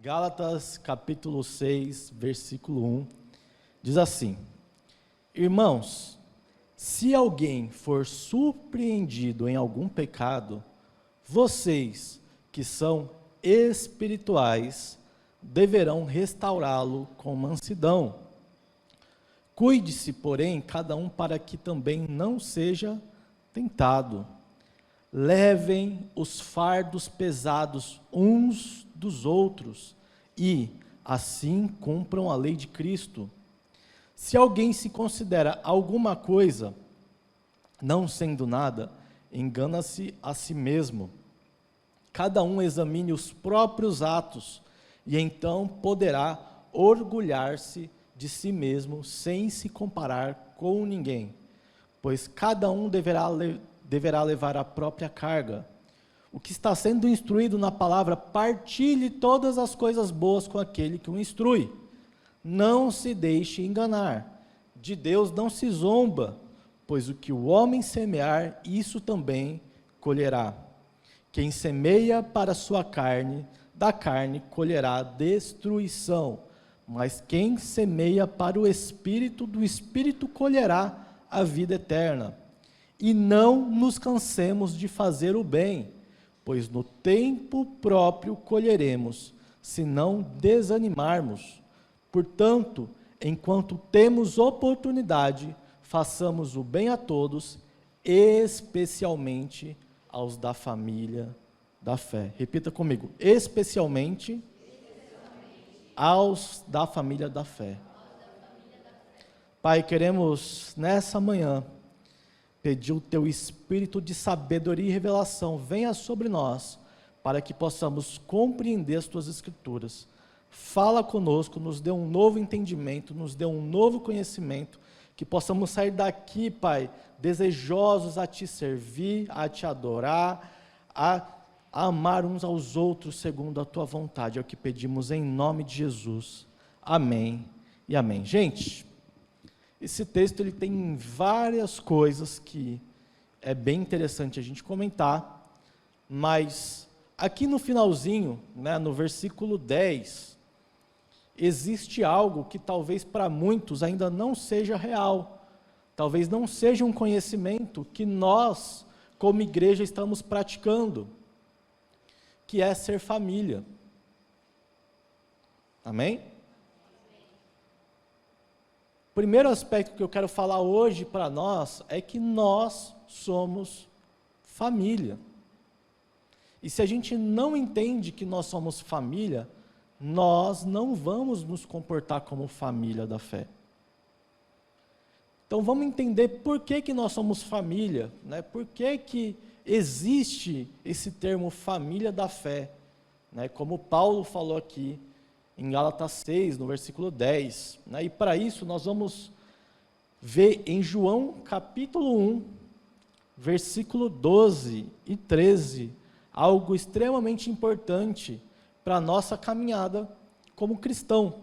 Gálatas capítulo 6, versículo 1, diz assim: Irmãos, se alguém for surpreendido em algum pecado, vocês que são espirituais deverão restaurá-lo com mansidão. Cuide-se, porém, cada um para que também não seja tentado. Levem os fardos pesados uns dos outros e, assim, cumpram a lei de Cristo. Se alguém se considera alguma coisa, não sendo nada, engana-se a si mesmo. Cada um examine os próprios atos e então poderá orgulhar-se de si mesmo sem se comparar com ninguém, pois cada um deverá levar a própria carga. O que está sendo instruído na palavra, partilhe todas as coisas boas com aquele que o instrui. Não se deixe enganar. De Deus não se zomba, pois o que o homem semear, isso também colherá. Quem semeia para a sua carne, da carne colherá destruição. Mas quem semeia para o Espírito, do Espírito colherá a vida eterna. E não nos cansemos de fazer o bem, pois no tempo próprio colheremos, se não desanimarmos. Portanto, enquanto temos oportunidade, façamos o bem a todos, especialmente aos da família da fé. Repita comigo: especialmente aos da família da fé. Pai, queremos nessa manhã pedir o teu espírito de sabedoria e revelação venha sobre nós, para que possamos compreender as tuas escrituras. Fala conosco, nos dê um novo entendimento, nos dê um novo conhecimento, que possamos sair daqui, Pai, desejosos a te servir, a te adorar, a amar uns aos outros segundo a tua vontade. É o que pedimos em nome de Jesus. Amém e amém. Gente, esse texto ele tem várias coisas que é bem interessante a gente comentar, mas aqui no finalzinho, no versículo 10, existe algo que talvez para muitos ainda não seja real, talvez não seja um conhecimento que nós, como igreja, estamos praticando, que é ser família. Amém? O primeiro aspecto que eu quero falar hoje para nós é que nós somos família. E se a gente não entende que nós somos família, nós não vamos nos comportar como família da fé. Então vamos entender por que nós somos família, por que existe esse termo família da fé, como Paulo falou aqui em Gálatas 6, no versículo 10. E para isso nós vamos ver em João capítulo 1, versículo 12 e 13, algo extremamente importante para a nossa caminhada como cristão.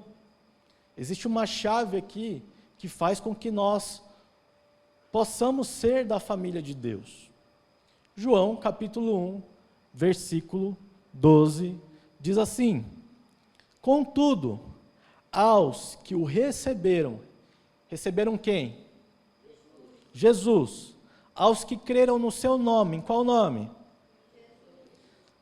Existe uma chave aqui que faz com que nós possamos ser da família de Deus. João capítulo 1, versículo 12, diz assim: Contudo, aos que o receberam quem? Jesus. Aos que creram no seu nome, em qual nome?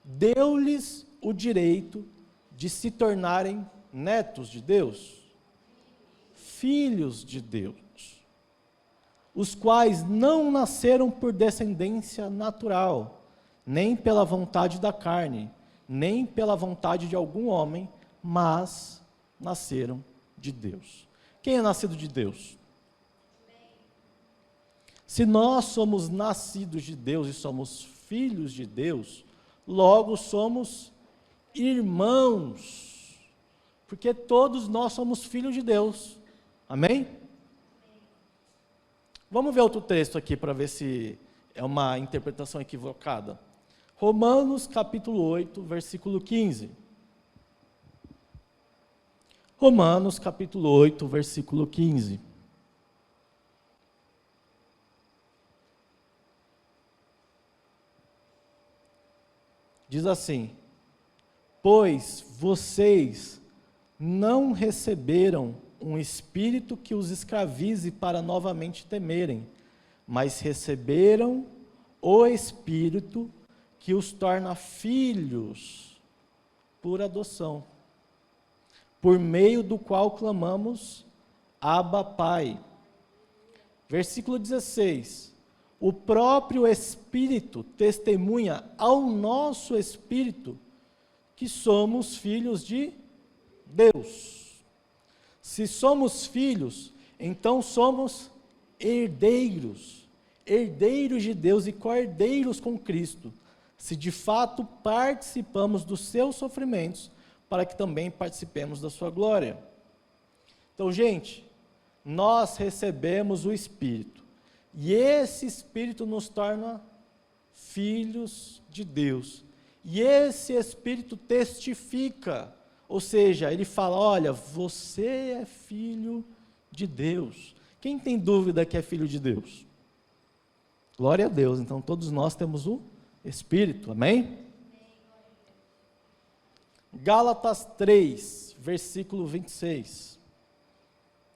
Deu-lhes o direito de se tornarem netos de Deus, filhos de Deus, os quais não nasceram por descendência natural, nem pela vontade da carne, nem pela vontade de algum homem, mas nasceram de Deus. Quem é nascido de Deus? Se nós somos nascidos de Deus e somos filhos de Deus, logo somos irmãos, porque todos nós somos filhos de Deus. Amém? Vamos ver outro texto aqui para ver se é uma interpretação equivocada. Romanos capítulo 8, versículo 15. Romanos capítulo 8, versículo 15. Diz assim: Pois vocês não receberam um espírito que os escravize para novamente temerem, mas receberam o Espírito que os torna filhos por adoção, por meio do qual clamamos, Abba, Pai. Versículo 16. O próprio Espírito testemunha ao nosso Espírito que somos filhos de Deus. Se somos filhos, então somos herdeiros, herdeiros de Deus e co-herdeiros com Cristo, se de fato participamos dos seus sofrimentos, para que também participemos da sua glória. Então, gente, nós recebemos o Espírito, e esse Espírito nos torna filhos de Deus, e esse Espírito testifica, ou seja, ele fala, olha, você é filho de Deus. Quem tem dúvida que é filho de Deus? Glória a Deus, então todos nós temos o Espírito, amém? Gálatas 3, versículo 26.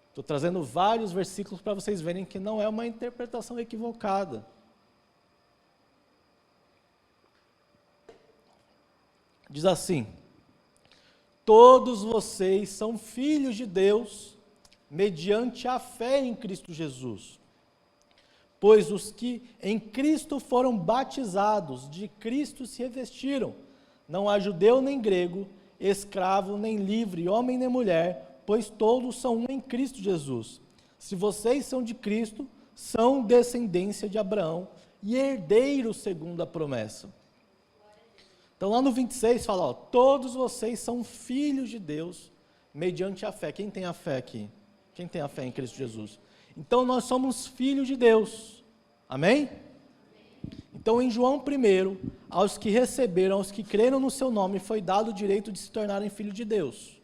Estou trazendo vários versículos para vocês verem que não é uma interpretação equivocada. Diz assim: todos vocês são filhos de Deus, mediante a fé em Cristo Jesus. Pois os que em Cristo foram batizados, de Cristo se revestiram. Não há judeu nem grego, escravo nem livre, homem nem mulher, pois todos são um em Cristo Jesus. Se vocês são de Cristo, são descendência de Abraão e herdeiros segundo a promessa. Então lá no 26 fala, ó, todos vocês são filhos de Deus, mediante a fé. Quem tem a fé aqui? Quem tem a fé em Cristo Jesus? Então nós somos filhos de Deus, amém? Então em João 1, aos que receberam, aos que creram no seu nome, foi dado o direito de se tornarem filhos de Deus.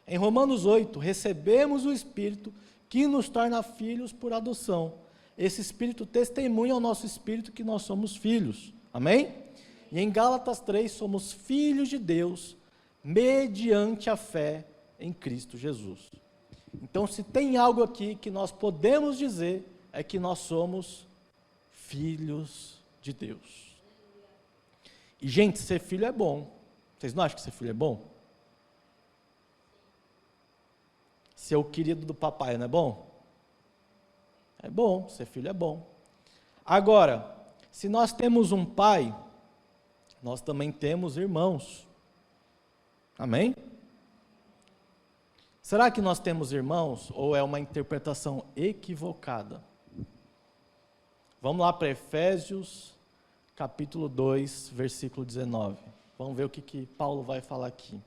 Em Romanos 8, recebemos o Espírito que nos torna filhos por adoção. Esse Espírito testemunha ao nosso Espírito que nós somos filhos, amém? E em Gálatas 3, somos filhos de Deus, mediante a fé em Cristo Jesus. Então, se tem algo aqui que nós podemos dizer, é que nós somos filhos de Deus. E, gente, ser filho é bom. Vocês não acham que ser filho é bom? Ser o querido do papai, não é bom? É bom, ser filho é bom. Agora, se nós temos um pai, nós também temos irmãos. Amém? Será que nós temos irmãos ou é uma interpretação equivocada? Vamos lá para Efésios, capítulo 2, versículo 19. Vamos ver o que Paulo vai falar aqui.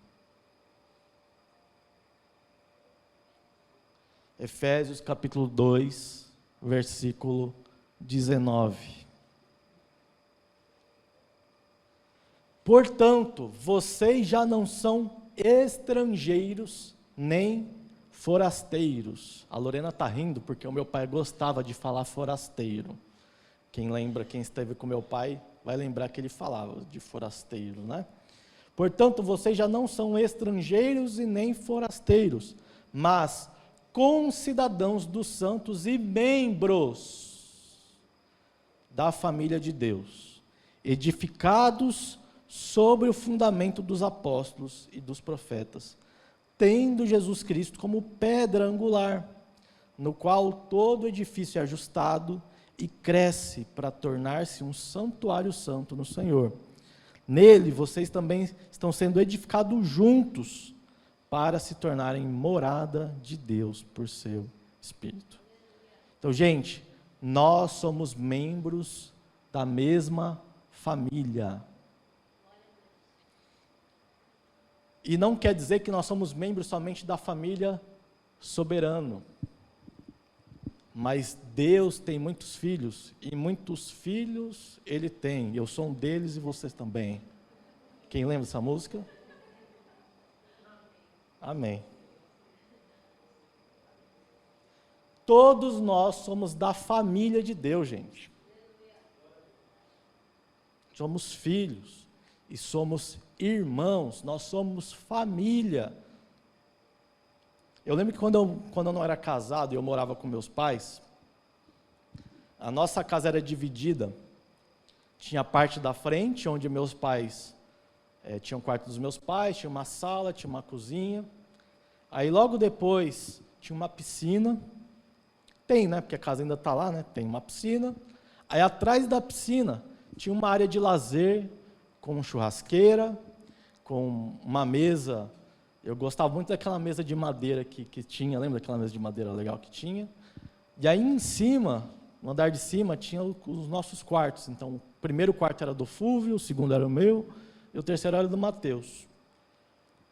Efésios, capítulo 2, versículo 19. Portanto, vocês já não são estrangeiros nem forasteiros. A Lorena está rindo porque o meu pai gostava de falar forasteiro. Quem lembra, quem esteve com meu pai, vai lembrar que ele falava de forasteiro, né? Portanto, vocês já não são estrangeiros e nem forasteiros, mas concidadãos dos santos e membros da família de Deus, edificados sobre o fundamento dos apóstolos e dos profetas, tendo Jesus Cristo como pedra angular, no qual todo edifício é ajustado e cresce para tornar-se um santuário santo no Senhor. Nele vocês também estão sendo edificados juntos para se tornarem morada de Deus por seu Espírito. Então, gente, nós somos membros da mesma família. E não quer dizer que nós somos membros somente da família Soberano. Mas Deus tem muitos filhos, e muitos filhos Ele tem. Eu sou um deles e vocês também. Quem lembra dessa música? Amém. Todos nós somos da família de Deus, gente. Somos filhos e somos irmãos, nós somos família. Eu lembro que quando eu não era casado e eu morava com meus pais, a nossa casa era dividida. Tinha a parte da frente, onde meus pais tinha o quarto dos meus pais, tinha uma sala, tinha uma cozinha. Aí logo depois tinha uma piscina. Tem, né? Porque a casa ainda está lá, né? Tem uma piscina. Aí atrás da piscina tinha uma área de lazer, com churrasqueira, com uma mesa. Eu gostava muito daquela mesa de madeira que tinha, lembra daquela mesa de madeira legal que tinha? E aí em cima, no andar de cima, tinha os nossos quartos. Então, o primeiro quarto era do Fúvio, o segundo era o meu, e o terceiro era do Mateus.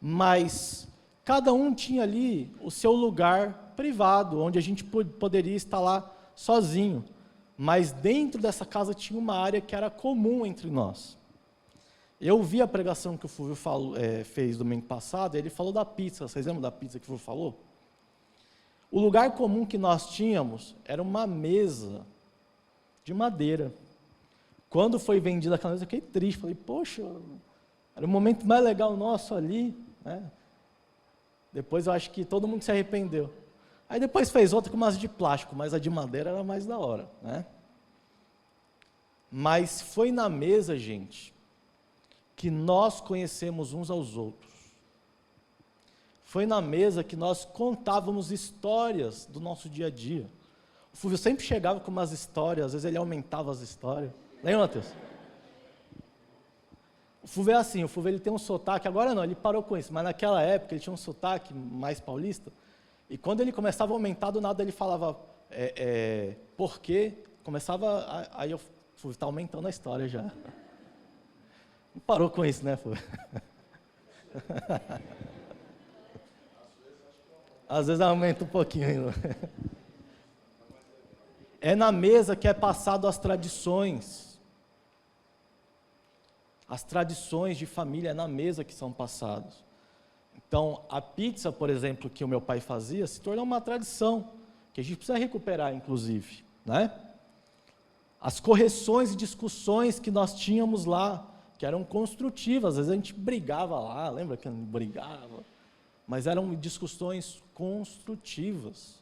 Mas cada um tinha ali o seu lugar privado, onde a gente poderia estar lá sozinho. Mas dentro dessa casa tinha uma área que era comum entre nós. Eu vi a pregação que o Fúvio fez domingo passado, ele falou da pizza. Vocês lembram da pizza que o Fúvio falou? O lugar comum que nós tínhamos era uma mesa de madeira. Quando foi vendida aquela mesa, eu fiquei triste. Falei, poxa, era o momento mais legal nosso ali, né? Depois eu acho que todo mundo se arrependeu. Aí depois fez outra com umas de plástico, mas a de madeira era mais da hora, né? Mas foi na mesa, gente, que nós conhecemos uns aos outros. Foi na mesa que nós contávamos histórias do nosso dia a dia. O Fúvio sempre chegava com umas histórias, às vezes ele aumentava as histórias. Lembra, Matheus? O Fúvio é assim, o Fúvio ele tem um sotaque, agora não, ele parou com isso, mas naquela época ele tinha um sotaque mais paulista, e quando ele começava a aumentar, do nada ele falava, por quê? Começava, aí o Fúvio está aumentando a história já. Não parou com isso, né, Fúvio? Às vezes aumenta um pouquinho ainda. É na mesa que é passado as tradições. As tradições de família é na mesa que são passadas. Então, a pizza, por exemplo, que o meu pai fazia, se tornou uma tradição, que a gente precisa recuperar, inclusive, né? As correções e discussões que nós tínhamos lá, que eram construtivas, às vezes a gente brigava lá, lembra que brigava? Mas eram discussões construtivas.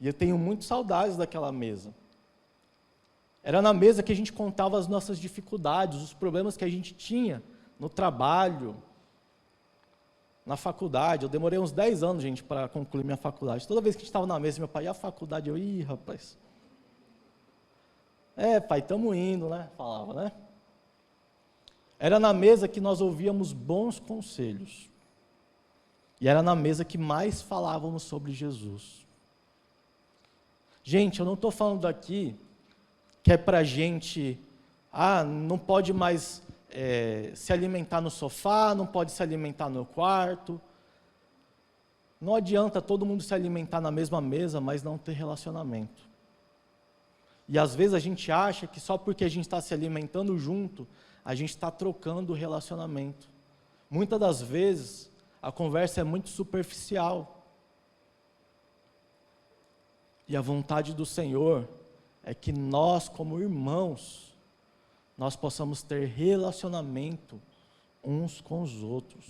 E eu tenho muito saudades daquela mesa. Era na mesa que a gente contava as nossas dificuldades, os problemas que a gente tinha no trabalho, na faculdade. Eu demorei uns 10 anos, gente, para concluir minha faculdade. Toda vez que a gente estava na mesa, meu pai, e a faculdade? Eu, rapaz. Pai, estamos indo, né? Falava, né? Era na mesa que nós ouvíamos bons conselhos. E era na mesa que mais falávamos sobre Jesus. Gente, eu não estou falando aqui que é para a gente, não pode mais se alimentar no sofá, não pode se alimentar no quarto. Não adianta todo mundo se alimentar na mesma mesa, mas não ter relacionamento. E às vezes a gente acha que só porque a gente está se alimentando junto, a gente está trocando o relacionamento. Muitas das vezes, a conversa é muito superficial. E a vontade do Senhor é que nós, como irmãos, nós possamos ter relacionamento uns com os outros.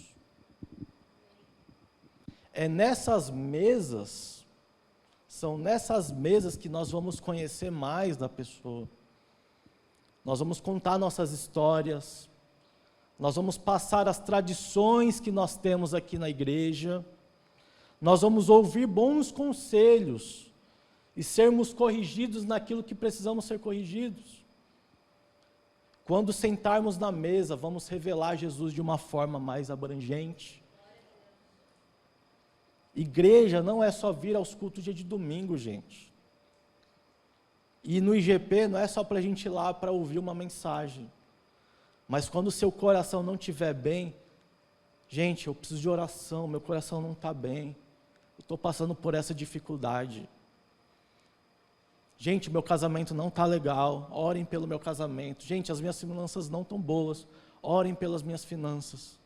São nessas mesas que nós vamos conhecer mais da pessoa. Nós vamos contar nossas histórias, nós vamos passar as tradições que nós temos aqui na igreja, nós vamos ouvir bons conselhos e sermos corrigidos naquilo que precisamos ser corrigidos. Quando sentarmos na mesa, vamos revelar Jesus de uma forma mais abrangente. Igreja não é só vir aos cultos dia de domingo, gente. E no IGP não é só para a gente ir lá para ouvir uma mensagem. Mas quando o seu coração não estiver bem, gente, eu preciso de oração, meu coração não está bem. Eu estou passando por essa dificuldade. Gente, meu casamento não está legal, orem pelo meu casamento. Gente, as minhas finanças não estão boas, orem pelas minhas finanças.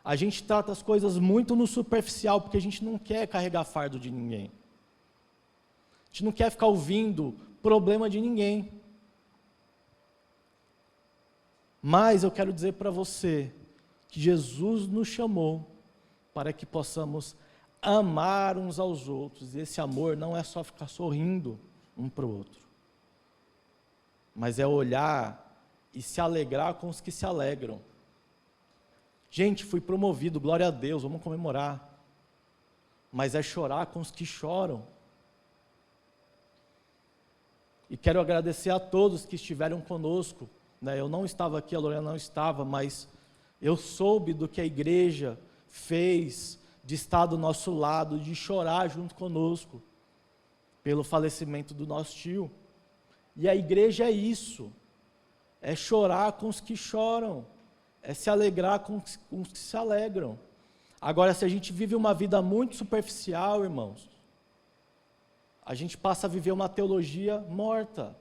A gente trata as coisas muito no superficial, porque a gente não quer carregar fardo de ninguém. A gente não quer ficar ouvindo problema de ninguém. Mas eu quero dizer para você que Jesus nos chamou para que possamos amar uns aos outros. E esse amor não é só ficar sorrindo um para o outro, mas é olhar e se alegrar com os que se alegram. Gente, fui promovido, glória a Deus, vamos comemorar. Mas é chorar com os que choram. E quero agradecer a todos que estiveram conosco, né? Eu não estava aqui, a Lorena não estava, mas eu soube do que a igreja fez, de estar do nosso lado, de chorar junto conosco, pelo falecimento do nosso tio. E a igreja é isso, é chorar com os que choram, é se alegrar com os que se alegram. Agora, se a gente vive uma vida muito superficial, irmãos, a gente passa a viver uma teologia morta,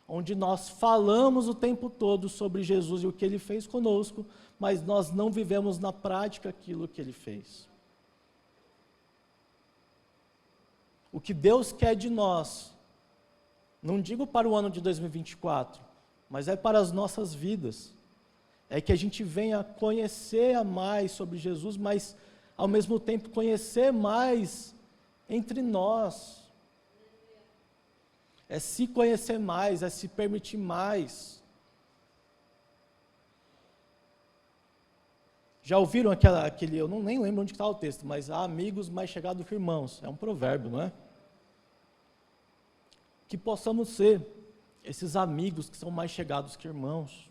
onde nós falamos o tempo todo sobre Jesus e o que Ele fez conosco, mas nós não vivemos na prática aquilo que Ele fez. O que Deus quer de nós, não digo para o ano de 2024, mas é para as nossas vidas, é que a gente venha conhecer mais sobre Jesus, mas ao mesmo tempo conhecer mais entre nós. É se conhecer mais, é se permitir mais. Já ouviram aquele, eu nem lembro onde está o texto, mas há amigos mais chegados que irmãos. É um provérbio, não é? Que possamos ser esses amigos que são mais chegados que irmãos.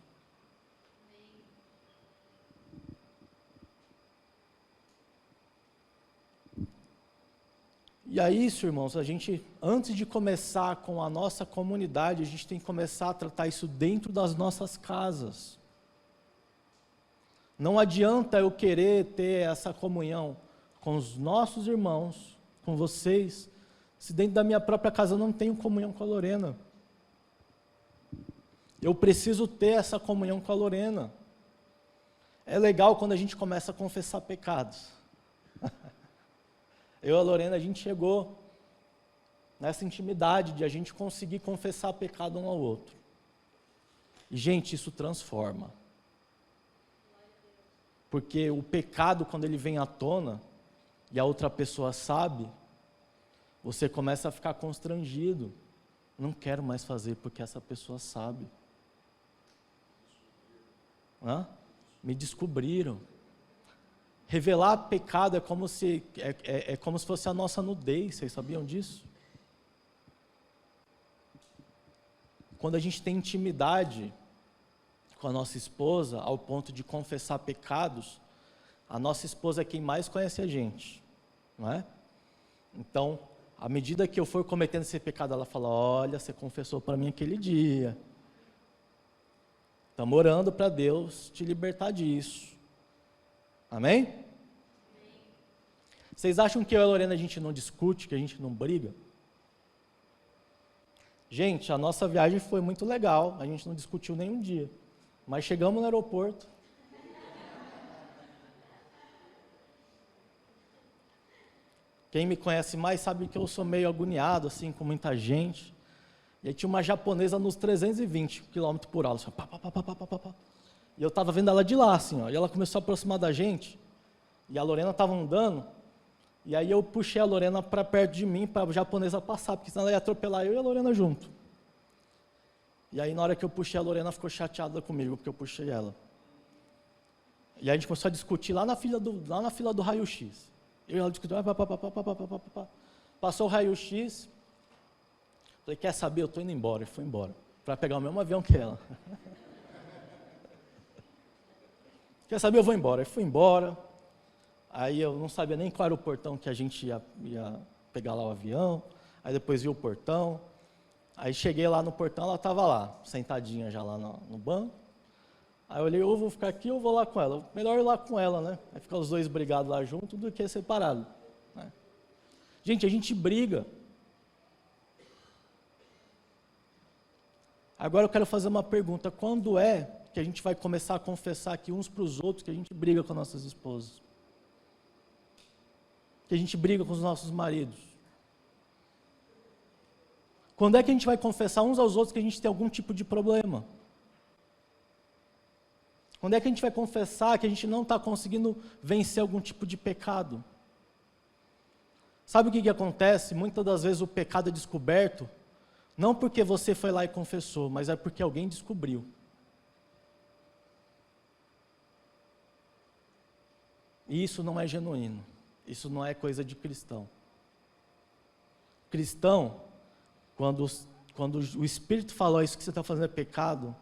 E é isso, irmãos, a gente, antes de começar com a nossa comunidade, a gente tem que começar a tratar isso dentro das nossas casas. Não adianta eu querer ter essa comunhão com os nossos irmãos, com vocês, se dentro da minha própria casa eu não tenho comunhão com a Lorena. Eu preciso ter essa comunhão com a Lorena. É legal quando a gente começa a confessar pecados. Eu e a Lorena, a gente chegou nessa intimidade de a gente conseguir confessar pecado um ao outro. E, gente, isso transforma. Porque o pecado, quando ele vem à tona, e a outra pessoa sabe, você começa a ficar constrangido. Não quero mais fazer porque essa pessoa sabe. Me descobriram. Revelar pecado é como se fosse a nossa nudez, vocês sabiam disso? Quando a gente tem intimidade com a nossa esposa, ao ponto de confessar pecados, a nossa esposa é quem mais conhece a gente, não é? Então, à medida que eu for cometendo esse pecado, ela fala, olha, você confessou para mim aquele dia. Estamos orando para Deus te libertar disso. Amém? Vocês acham que eu e a Lorena a gente não discute, que a gente não briga? Gente, a nossa viagem foi muito legal, a gente não discutiu nenhum dia, mas chegamos no aeroporto. Quem me conhece mais sabe que eu sou meio agoniado, assim, com muita gente. E aí tinha uma japonesa nos 320 km por hora, assim, pá, pá, pá, pá, pá, pá, pá. E eu estava vendo ela de lá, assim, ó, e ela começou a aproximar da gente, e a Lorena estava andando, e aí eu puxei a Lorena para perto de mim, para a japonesa passar, porque senão ela ia atropelar eu e a Lorena junto. E aí na hora que eu puxei a Lorena, ficou chateada comigo, porque eu puxei ela. E aí a gente começou a discutir lá na fila do raio-x. Eu e ela discutiu, passou o raio-x, falei, quer saber, eu estou indo embora, e fui embora, para pegar o mesmo avião que ela. Quer saber, eu vou embora. Aí fui embora, aí eu não sabia nem qual era o portão que a gente ia pegar lá o avião, aí depois vi o portão, aí cheguei lá no portão, ela estava lá, sentadinha já lá no banco, aí eu olhei, ou vou ficar aqui ou vou lá com ela, melhor ir lá com ela, né, aí ficar os dois brigados lá junto do que separado, né? Gente, a gente briga. Agora eu quero fazer uma pergunta, quando é que a gente vai começar a confessar aqui uns para os outros que a gente briga com nossas esposas? Que a gente briga com os nossos maridos? Quando é que a gente vai confessar uns aos outros que a gente tem algum tipo de problema? Quando é que a gente vai confessar que a gente não está conseguindo vencer algum tipo de pecado? Sabe o que acontece? Muitas das vezes o pecado é descoberto, não porque você foi lá e confessou, mas é porque alguém descobriu. E isso não é genuíno, isso não é coisa de cristão. Cristão, quando o Espírito falou isso que você está fazendo é pecado,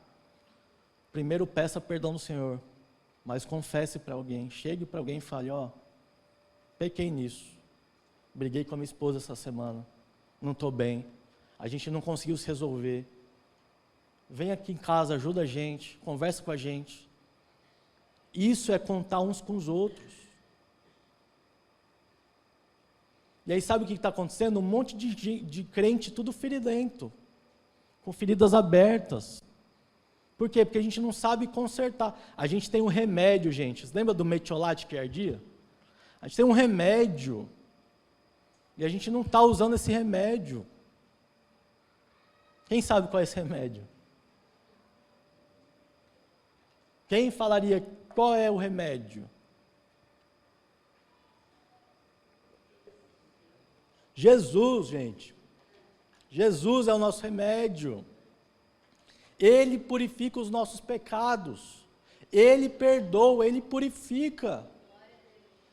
primeiro peça perdão do Senhor, mas confesse para alguém, chegue para alguém e fale, pequei nisso, briguei com a minha esposa essa semana, não estou bem, a gente não conseguiu se resolver, vem aqui em casa, ajuda a gente, conversa com a gente. Isso é contar uns com os outros. E aí sabe o que está acontecendo? Um monte de crente tudo feridento, com feridas abertas. Por quê? Porque a gente não sabe consertar. A gente tem um remédio, gente. Você lembra do metiolate que ardia? A gente tem um remédio. E a gente não está usando esse remédio. Quem sabe qual é esse remédio? Quem falaria qual é o remédio? Jesus, gente. Jesus é o nosso remédio. Ele purifica os nossos pecados. Ele perdoa, Ele purifica.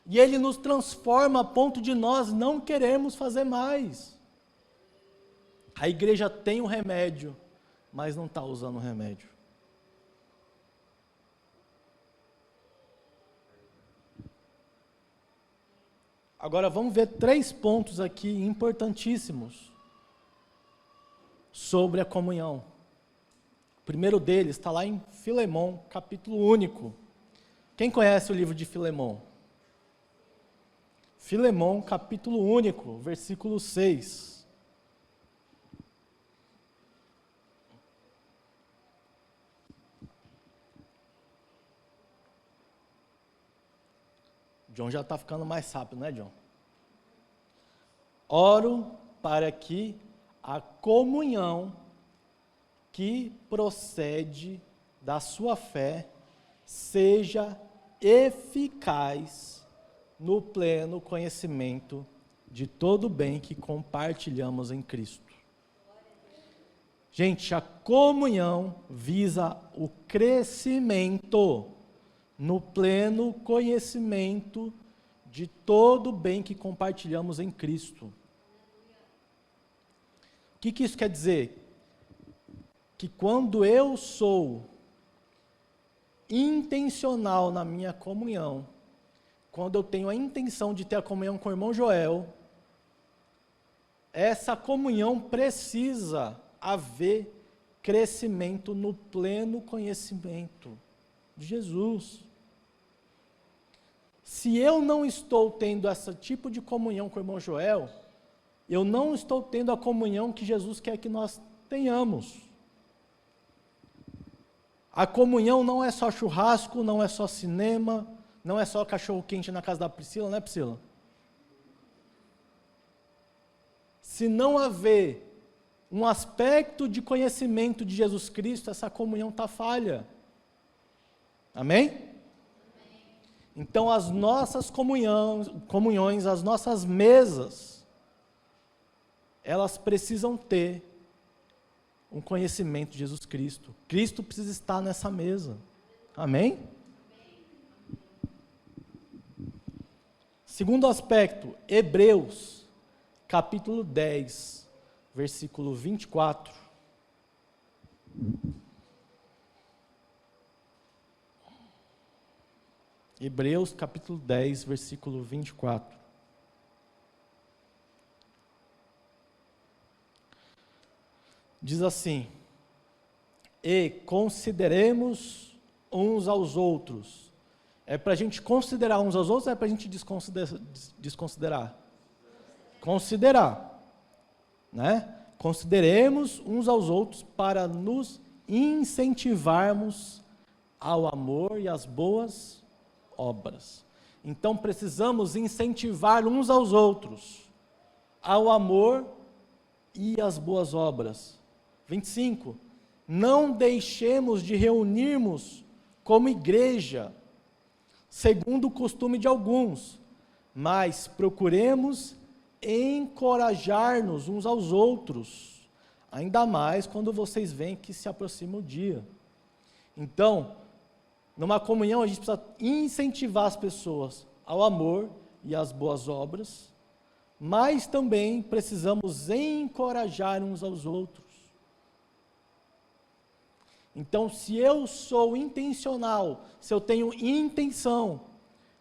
E Ele nos transforma a ponto de nós não querermos fazer mais. A igreja tem um remédio, mas não está usando o remédio. Agora vamos ver 3 pontos aqui importantíssimos sobre a comunhão. O primeiro deles está lá em Filemão, capítulo único. Quem conhece o livro de Filemão? Filemão, capítulo único, versículo 6. John já está ficando mais rápido, né, John? Oro para que a comunhão que procede da sua fé seja eficaz no pleno conhecimento de todo o bem que compartilhamos em Cristo. Gente, a comunhão visa o crescimento no pleno conhecimento de todo o bem que compartilhamos em Cristo. O que isso quer dizer? Que quando eu sou intencional na minha comunhão, quando eu tenho a intenção de ter a comunhão com o irmão Joel, essa comunhão precisa haver crescimento no pleno conhecimento de Jesus. Se eu não estou tendo esse tipo de comunhão com o irmão Joel, eu não estou tendo a comunhão que Jesus quer que nós tenhamos. A comunhão não é só churrasco, não é só cinema, não é só cachorro quente na casa da Priscila, né, Priscila? Se não haver um aspecto de conhecimento de Jesus Cristo, essa comunhão está falha. Amém? Então as nossas comunhões, as nossas mesas, elas precisam ter um conhecimento de Jesus Cristo. Cristo precisa estar nessa mesa. Amém? Segundo aspecto, Hebreus, capítulo 10, versículo 24. Hebreus, capítulo 10, versículo 24. Diz assim: e consideremos uns aos outros. É para a gente considerar uns aos outros ou é para a gente desconsiderar? Considerar. Né? Consideremos uns aos outros para nos incentivarmos ao amor e às boas obras. Então precisamos incentivar uns aos outros ao amor e às boas obras. 25. Não deixemos de reunirmos como igreja, segundo o costume de alguns, mas procuremos encorajar-nos uns aos outros, ainda mais quando vocês veem que se aproxima o dia. Então, numa comunhão a gente precisa incentivar as pessoas ao amor e às boas obras, mas também precisamos encorajar uns aos outros. Então, se eu sou intencional, se eu tenho intenção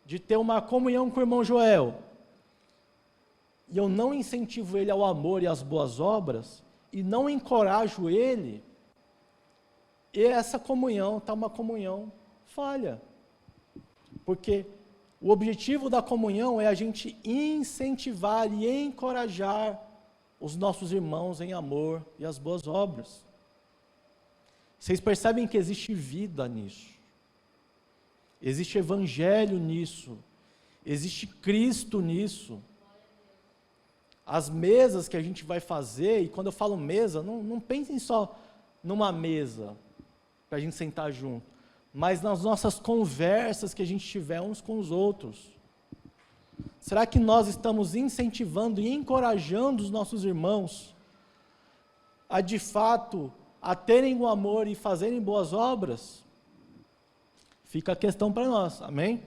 de ter uma comunhão com o irmão Joel, e eu não incentivo ele ao amor e às boas obras, e não encorajo ele, e essa comunhão está uma comunhão falha. Porque o objetivo da comunhão é a gente incentivar e encorajar os nossos irmãos em amor e as boas obras. Vocês percebem que existe vida nisso, existe evangelho nisso, existe Cristo nisso. As mesas que a gente vai fazer, e quando eu falo mesa, não pensem só numa mesa para a gente sentar junto, mas nas nossas conversas que a gente tiver uns com os outros. Será que nós estamos incentivando e encorajando os nossos irmãos a de fato a terem o amor e fazerem boas obras? Fica a questão para nós, amém?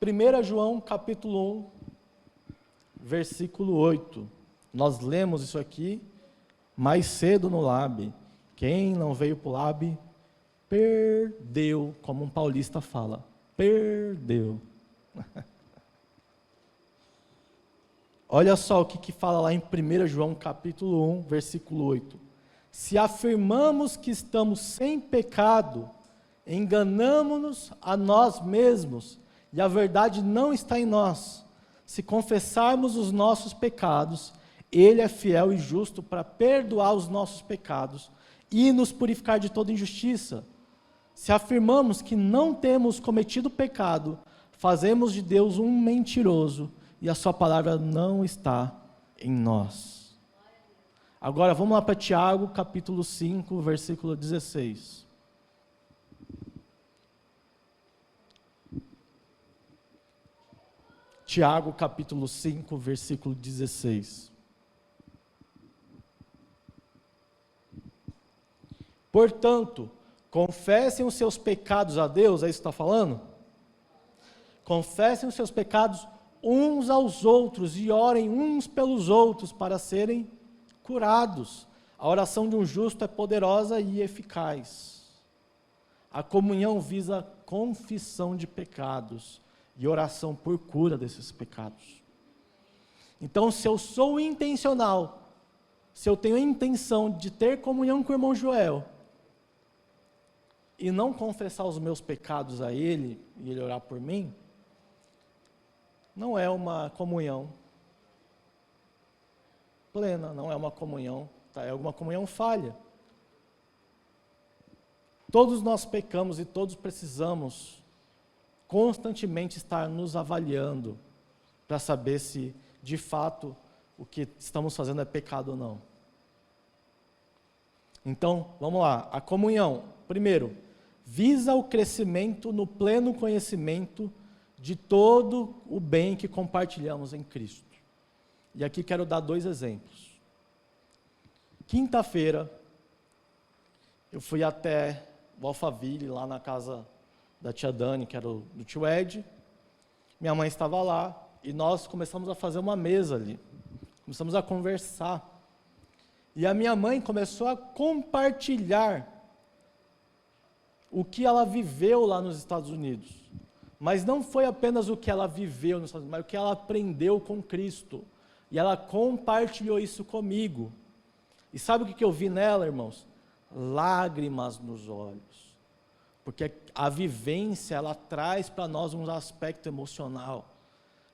1 João capítulo 1, versículo 8. Nós lemos isso aqui mais cedo no Lab. Quem não veio para o Lab, perdeu, como um paulista fala, perdeu. Olha só o que fala lá em 1 João capítulo 1, versículo 8. Se afirmamos que estamos sem pecado, enganamo-nos a nós mesmos, e a verdade não está em nós. Se confessarmos os nossos pecados, Ele é fiel e justo para perdoar os nossos pecados e nos purificar de toda injustiça. Se afirmamos que não temos cometido pecado, fazemos de Deus um mentiroso, e a sua palavra não está em nós. Agora vamos lá para Tiago, capítulo 5, versículo 16. Tiago, capítulo 5, versículo 16. Portanto, confessem os seus pecados a Deus, é isso que está falando? Confessem os seus pecados uns aos outros e orem uns pelos outros para serem curados. A oração de um justo é poderosa e eficaz. A comunhão visa confissão de pecados e oração por cura desses pecados. Então, se eu sou intencional, se eu tenho a intenção de ter comunhão com o irmão Joel, e não confessar os meus pecados a ele, e ele orar por mim, não é uma comunhão plena, não é uma comunhão, tá? É uma comunhão falha. Todos nós pecamos e todos precisamos constantemente estar nos avaliando para saber se, de fato, o que estamos fazendo é pecado ou não. Então, vamos lá. A comunhão, primeiro, visa o crescimento no pleno conhecimento de todo o bem que compartilhamos em Cristo. E aqui quero dar 2 exemplos. Quinta-feira, eu fui até o Alphaville, lá na casa da tia Dani, que era do tio Ed. Minha mãe estava lá e nós começamos a fazer uma mesa ali. Começamos a conversar. E a minha mãe começou a compartilhar o que ela viveu lá nos Estados Unidos. Mas não foi apenas o que ela viveu nos Estados Unidos, mas o que ela aprendeu com Cristo. E ela compartilhou isso comigo. E sabe o que eu vi nela, irmãos? Lágrimas nos olhos. Porque a vivência, ela traz para nós um aspecto emocional.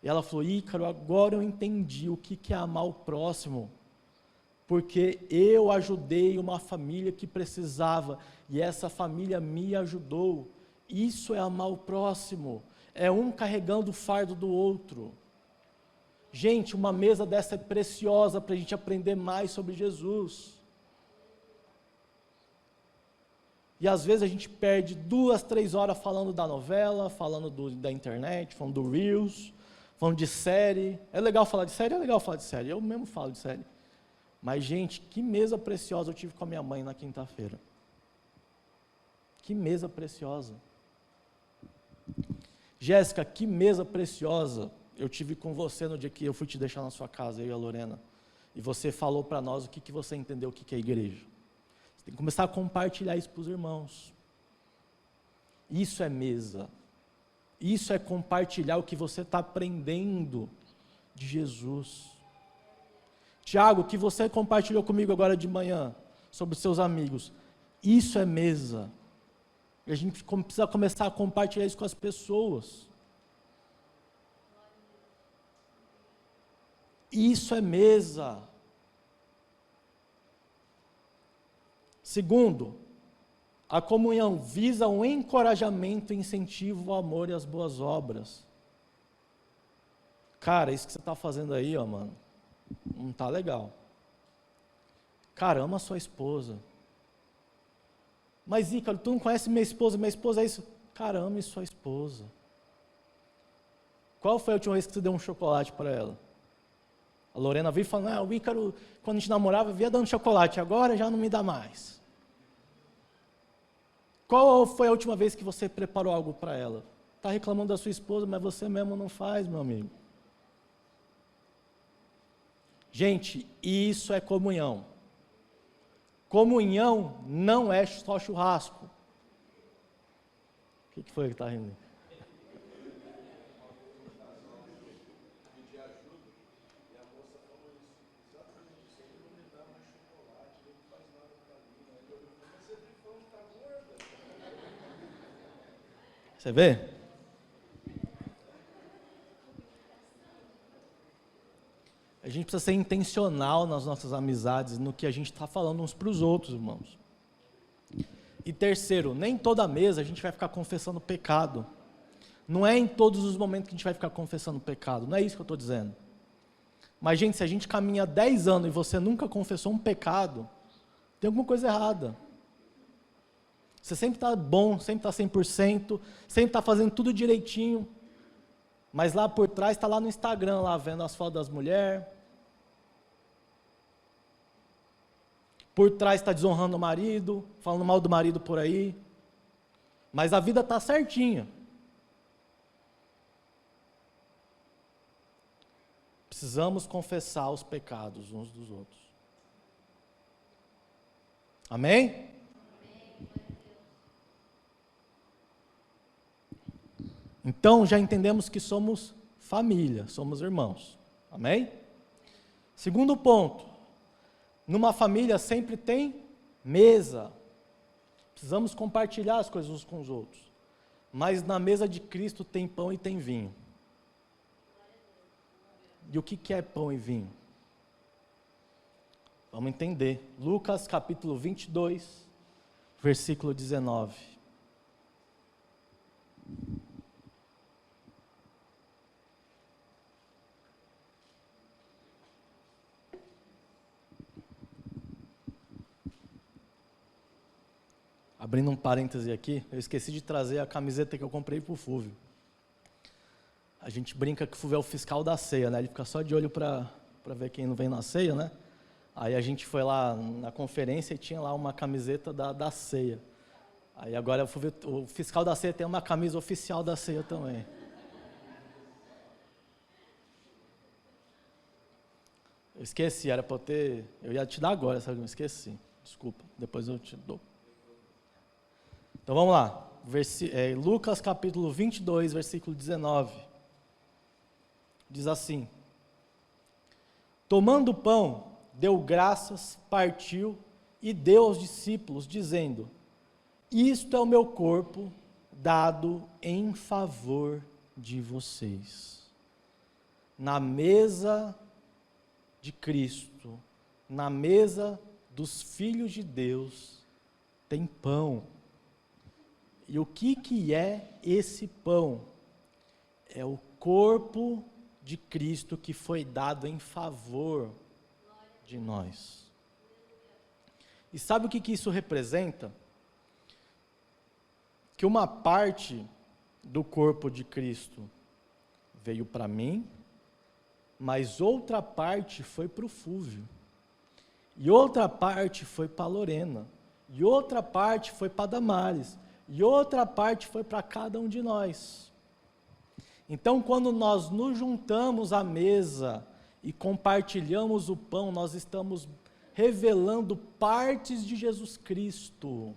E ela falou: Ícaro, agora eu entendi o que é amar o próximo. Porque eu ajudei uma família que precisava, e essa família me ajudou. Isso é amar o próximo, é um carregando o fardo do outro. Gente, uma mesa dessa é preciosa para a gente aprender mais sobre Jesus. E às vezes a gente perde 2, 3 horas falando da novela, falando da internet, falando do Reels, falando de série. É legal falar de série? É legal falar de série. Eu mesmo falo de série. Mas, gente, que mesa preciosa eu tive com a minha mãe na quinta-feira. Que mesa preciosa. Jéssica, que mesa preciosa eu tive com você no dia que eu fui te deixar na sua casa, eu e a Lorena. E você falou para nós o que você entendeu, o que é igreja. Você tem que começar a compartilhar isso para os irmãos. Isso é mesa. Isso é compartilhar o que você está aprendendo de Jesus. Tiago, o que você compartilhou comigo agora de manhã, sobre os seus amigos, isso é mesa. E a gente precisa começar a compartilhar isso com as pessoas. Isso é mesa. Segundo, a comunhão visa o encorajamento, incentivo ao amor e às boas obras. Cara, isso que você está fazendo aí, ó, mano, não está legal. Cara, ama a sua esposa. Mas, Ícaro, tu não conhece minha esposa é isso. Cara, ame sua esposa. Qual foi a última vez que você deu um chocolate para ela? A Lorena veio falando, o Ícaro, quando a gente namorava, via dando chocolate, agora já não me dá mais. Qual foi a última vez que você preparou algo para ela? Está reclamando da sua esposa, mas você mesmo não faz, meu amigo. Gente, isso é comunhão. Comunhão não é só churrasco. O que foi que está rindo? Você vê? A gente precisa ser intencional nas nossas amizades, no que a gente está falando uns para os outros, irmãos. E terceiro, nem toda mesa a gente vai ficar confessando pecado. Não é em todos os momentos que a gente vai ficar confessando pecado, não é isso que eu estou dizendo. Mas, gente, se a gente caminha 10 anos e você nunca confessou um pecado, tem alguma coisa errada. Você sempre está bom, sempre está 100%, sempre está fazendo tudo direitinho, mas lá por trás está lá no Instagram, lá vendo as fotos das mulheres. Por trás está desonrando o marido, falando mal do marido por aí. Mas a vida está certinha. Precisamos confessar os pecados uns dos outros. Amém? Então, já entendemos que somos família, somos irmãos. Amém? Segundo ponto, numa família sempre tem mesa. Precisamos compartilhar as coisas uns com os outros. Mas na mesa de Cristo tem pão e tem vinho. E o que é pão e vinho? Vamos entender. Lucas capítulo 22, versículo 19. Abrindo um parêntese aqui, eu esqueci de trazer a camiseta que eu comprei para o Fúvio. A gente brinca que o Fúvio é o fiscal da ceia, né? Ele fica só de olho para ver quem não vem na ceia, né? Aí a gente foi lá na conferência e tinha lá uma camiseta da ceia. Aí agora o fiscal da ceia tem uma camisa oficial da ceia também. Eu esqueci, era para eu ia te dar agora, sabe? Eu esqueci, desculpa, depois eu te dou. Então vamos lá, Lucas capítulo 22, versículo 19, diz assim: tomando o pão, deu graças, partiu e deu aos discípulos, dizendo: isto é o meu corpo dado em favor de vocês. Na mesa de Cristo, na mesa dos filhos de Deus, tem pão. E o que é esse pão? É o corpo de Cristo que foi dado em favor de nós. E sabe o que isso representa? que uma parte do corpo de Cristo veio para mim, mas outra parte foi para o Fúvio, e outra parte foi para a Lorena, e outra parte foi para a Damares, e outra parte foi para cada um de nós. Então, quando nós nos juntamos à mesa e compartilhamos o pão, nós estamos revelando partes de Jesus Cristo.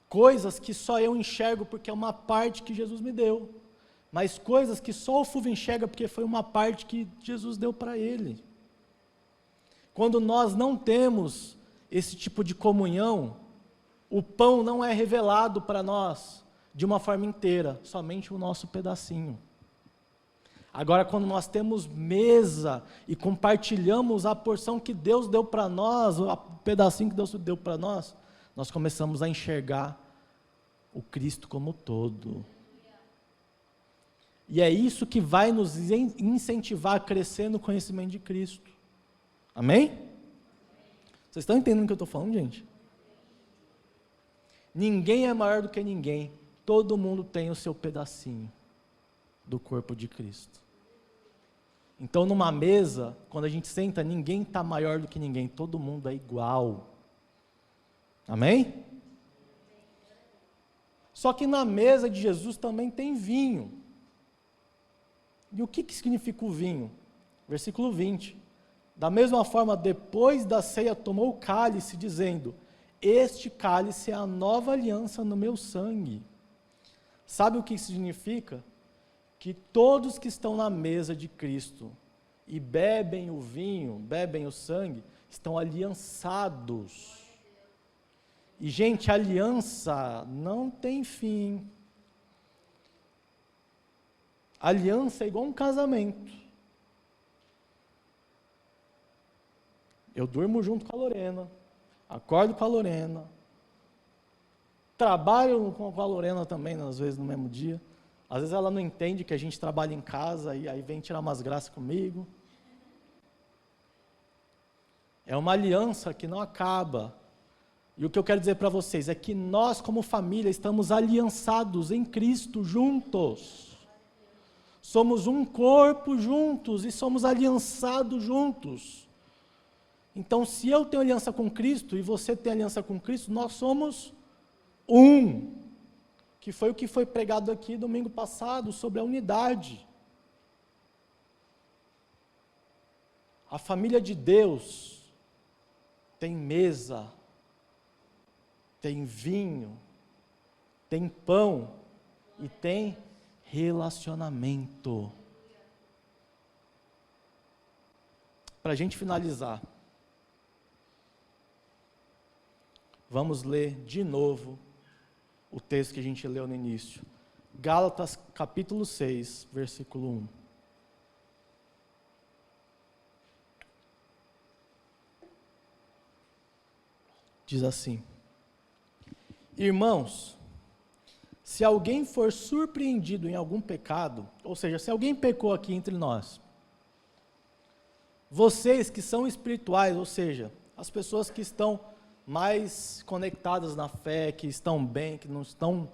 Coisas que só eu enxergo porque é uma parte que Jesus me deu, mas coisas que só o Fúvio enxerga porque foi uma parte que Jesus deu para ele. Quando nós não temos esse tipo de comunhão, o pão não é revelado para nós de uma forma inteira, somente o nosso pedacinho. Agora, quando nós temos mesa e compartilhamos a porção que Deus deu para nós, o pedacinho que Deus deu para nós, nós começamos a enxergar o Cristo como todo. E é isso que vai nos incentivar a crescer no conhecimento de Cristo. Amém? Vocês estão entendendo o que eu estou falando, gente? Ninguém é maior do que ninguém. Todo mundo tem o seu pedacinho do corpo de Cristo. Então, numa mesa, quando a gente senta, ninguém está maior do que ninguém. Todo mundo é igual. Amém? Só que na mesa de Jesus também tem vinho. E o que significa o vinho? Versículo 20. Da mesma forma, depois da ceia, tomou o cálice, dizendo: este cálice é a nova aliança no meu sangue. Sabe o que isso significa? Que todos que estão na mesa de Cristo e bebem o vinho, bebem o sangue, estão aliançados. E, gente, aliança não tem fim. Aliança é igual um casamento. Eu durmo junto com a Lorena, acordo com a Lorena, trabalho com a Lorena também, às vezes no mesmo dia. Às vezes ela não entende que a gente trabalha em casa e aí vem tirar umas graças comigo. É uma aliança que não acaba. E o que eu quero dizer para vocês é que nós, como família, estamos aliançados em Cristo juntos. Somos um corpo juntos e somos aliançados juntos. Então, se eu tenho aliança com Cristo e você tem aliança com Cristo, nós somos um. Que foi o que foi pregado aqui domingo passado, sobre a unidade. A família de Deus tem mesa, tem vinho, tem pão e tem relacionamento. Para a gente finalizar, vamos ler de novo o texto que a gente leu no início. Gálatas capítulo 6, versículo 1. Diz assim: irmãos, se alguém for surpreendido em algum pecado, ou seja, se alguém pecou aqui entre nós, vocês que são espirituais, ou seja, as pessoas que estão mais conectadas na fé, que estão bem, que não estão,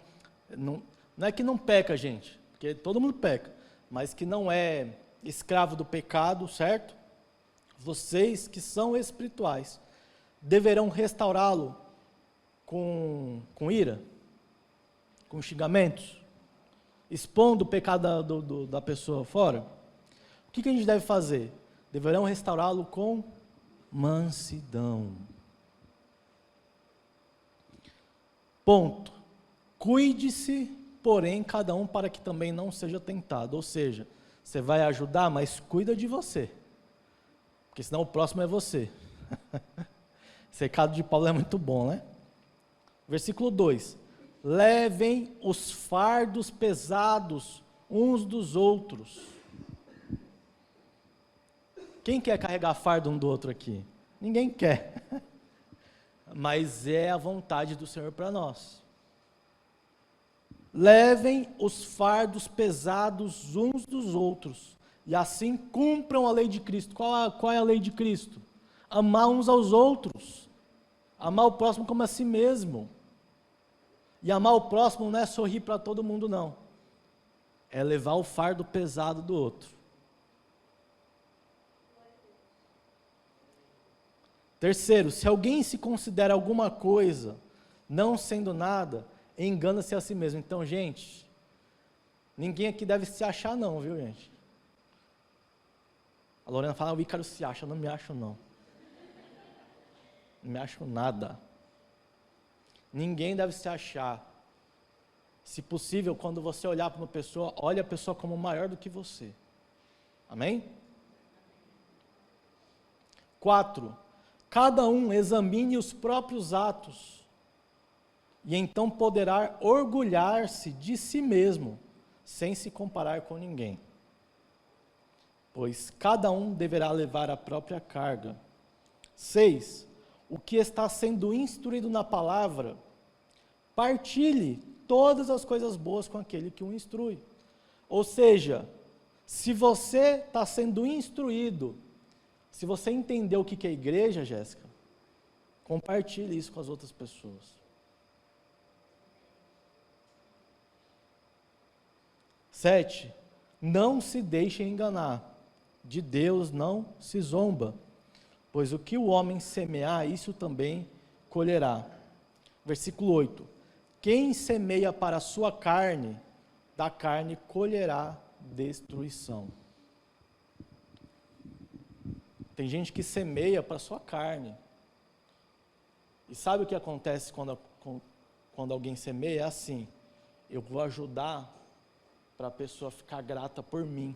não é que não peca, gente, porque todo mundo peca, mas que não é escravo do pecado, certo? Vocês que são espirituais, deverão restaurá-lo com ira, com xingamentos, expondo o pecado da pessoa fora. O que a gente deve fazer? Deverão restaurá-lo com mansidão. Ponto. Cuide-se, porém, cada um para que também não seja tentado. Ou seja, você vai ajudar, mas cuida de você. Porque senão o próximo é você. Esse recado de Paulo é muito bom, né? Versículo 2. Levem os fardos pesados uns dos outros. Quem quer carregar fardo um do outro aqui? Ninguém quer. Mas é a vontade do Senhor para nós. Levem os fardos pesados uns dos outros, e assim cumpram a lei de Cristo. Qual é a lei de Cristo? Amar uns aos outros, amar o próximo como a si mesmo. E amar o próximo não é sorrir para todo mundo, não. É levar o fardo pesado do outro. Terceiro, se alguém se considera alguma coisa, não sendo nada, engana-se a si mesmo. Então, gente, ninguém aqui deve se achar não, viu, gente? A Lorena fala, o Ícaro se acha, eu não me acho não. Não me acho nada. Ninguém deve se achar. Se possível, quando você olhar para uma pessoa, olhe a pessoa como maior do que você. Amém? 4. Cada um examine os próprios atos, e então poderá orgulhar-se de si mesmo, sem se comparar com ninguém. Pois cada um deverá levar a própria carga. 6. O que está sendo instruído na palavra, partilhe todas as coisas boas com aquele que o instrui. Ou seja, se você está sendo instruído, se você entendeu o que é igreja, Jéssica, compartilhe isso com as outras pessoas. 7. Não se deixe enganar. De Deus não se zomba, pois o que o homem semear, isso também colherá. Versículo 8. Quem semeia para a sua carne, da carne colherá destruição. Tem gente que semeia para a sua carne. E sabe o que acontece quando alguém semeia? É assim, eu vou ajudar para a pessoa ficar grata por mim.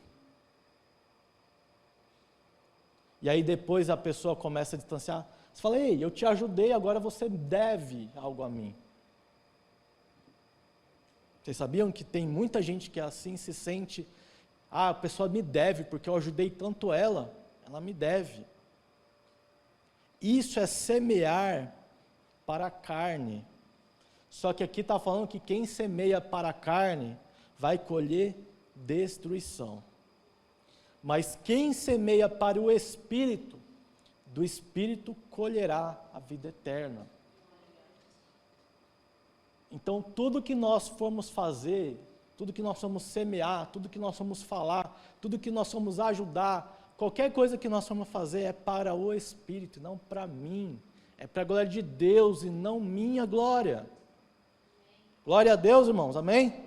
E aí depois a pessoa começa a distanciar. Você fala, ei, eu te ajudei, agora você deve algo a mim. Vocês sabiam que tem muita gente que assim se sente, a pessoa me deve, porque eu ajudei tanto ela me deve. Isso é semear para a carne. Só que aqui está falando que quem semeia para a carne vai colher destruição. Mas quem semeia para o Espírito, do Espírito colherá a vida eterna. Então, tudo que nós formos fazer, tudo que nós formos semear, tudo que nós formos falar, tudo que nós formos ajudar, qualquer coisa que nós formos fazer é para o Espírito, não para mim. É para a glória de Deus e não minha glória. Glória a Deus, irmãos, amém?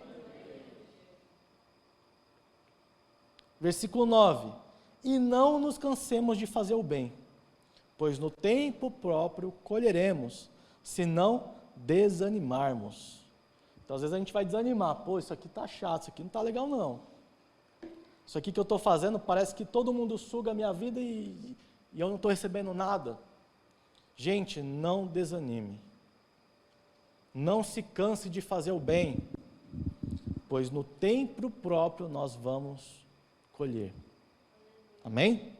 Versículo 9. E não nos cansemos de fazer o bem, pois no tempo próprio colheremos, se não desanimarmos. Então, às vezes a gente vai desanimar. Pô, isso aqui está chato, isso aqui não está legal não. Isso aqui que eu estou fazendo, parece que todo mundo suga a minha vida e eu não estou recebendo nada. Gente, não desanime. Não se canse de fazer o bem, pois no tempo próprio nós vamos colher. Amém?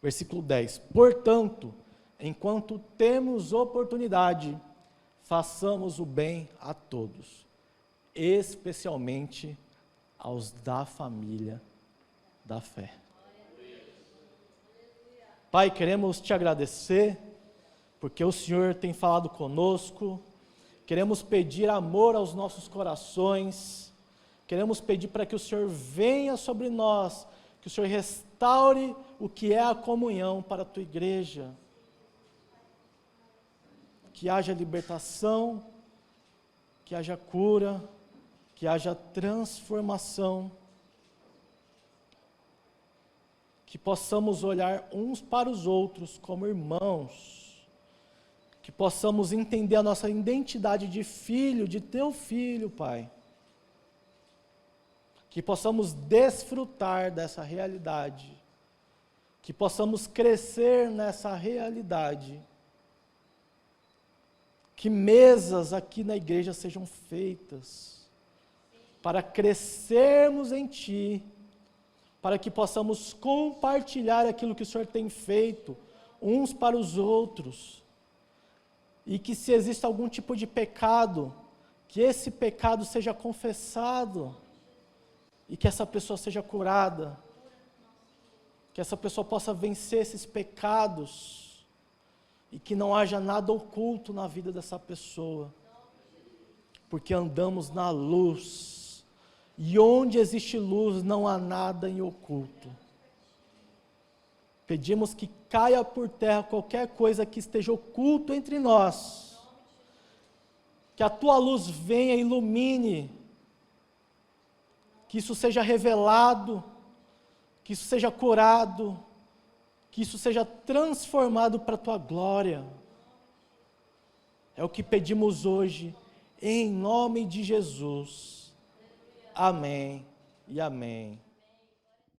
Versículo 10. Portanto, enquanto temos oportunidade, façamos o bem a todos, especialmente aos da família da fé. Pai, queremos te agradecer, porque o Senhor tem falado conosco, queremos pedir amor aos nossos corações, queremos pedir para que o Senhor venha sobre nós, que o Senhor restaure o que é a comunhão para a tua igreja, que haja libertação, que haja cura, que haja transformação, que possamos olhar uns para os outros como irmãos, que possamos entender a nossa identidade de filho, de teu filho, Pai, que possamos desfrutar dessa realidade, que possamos crescer nessa realidade, que mesas aqui na igreja sejam feitas, para crescermos em Ti, para que possamos compartilhar aquilo que o Senhor tem feito, uns para os outros, e que se existe algum tipo de pecado, que esse pecado seja confessado, e que essa pessoa seja curada, que essa pessoa possa vencer esses pecados, e que não haja nada oculto na vida dessa pessoa. porque andamos na luz, e onde existe luz não há nada em oculto. Pedimos que caia por terra qualquer coisa que esteja oculto entre nós, que a tua luz venha e ilumine, que isso seja revelado, que isso seja curado, que isso seja transformado para a tua glória. É o que pedimos hoje, em nome de Jesus. Amém e amém.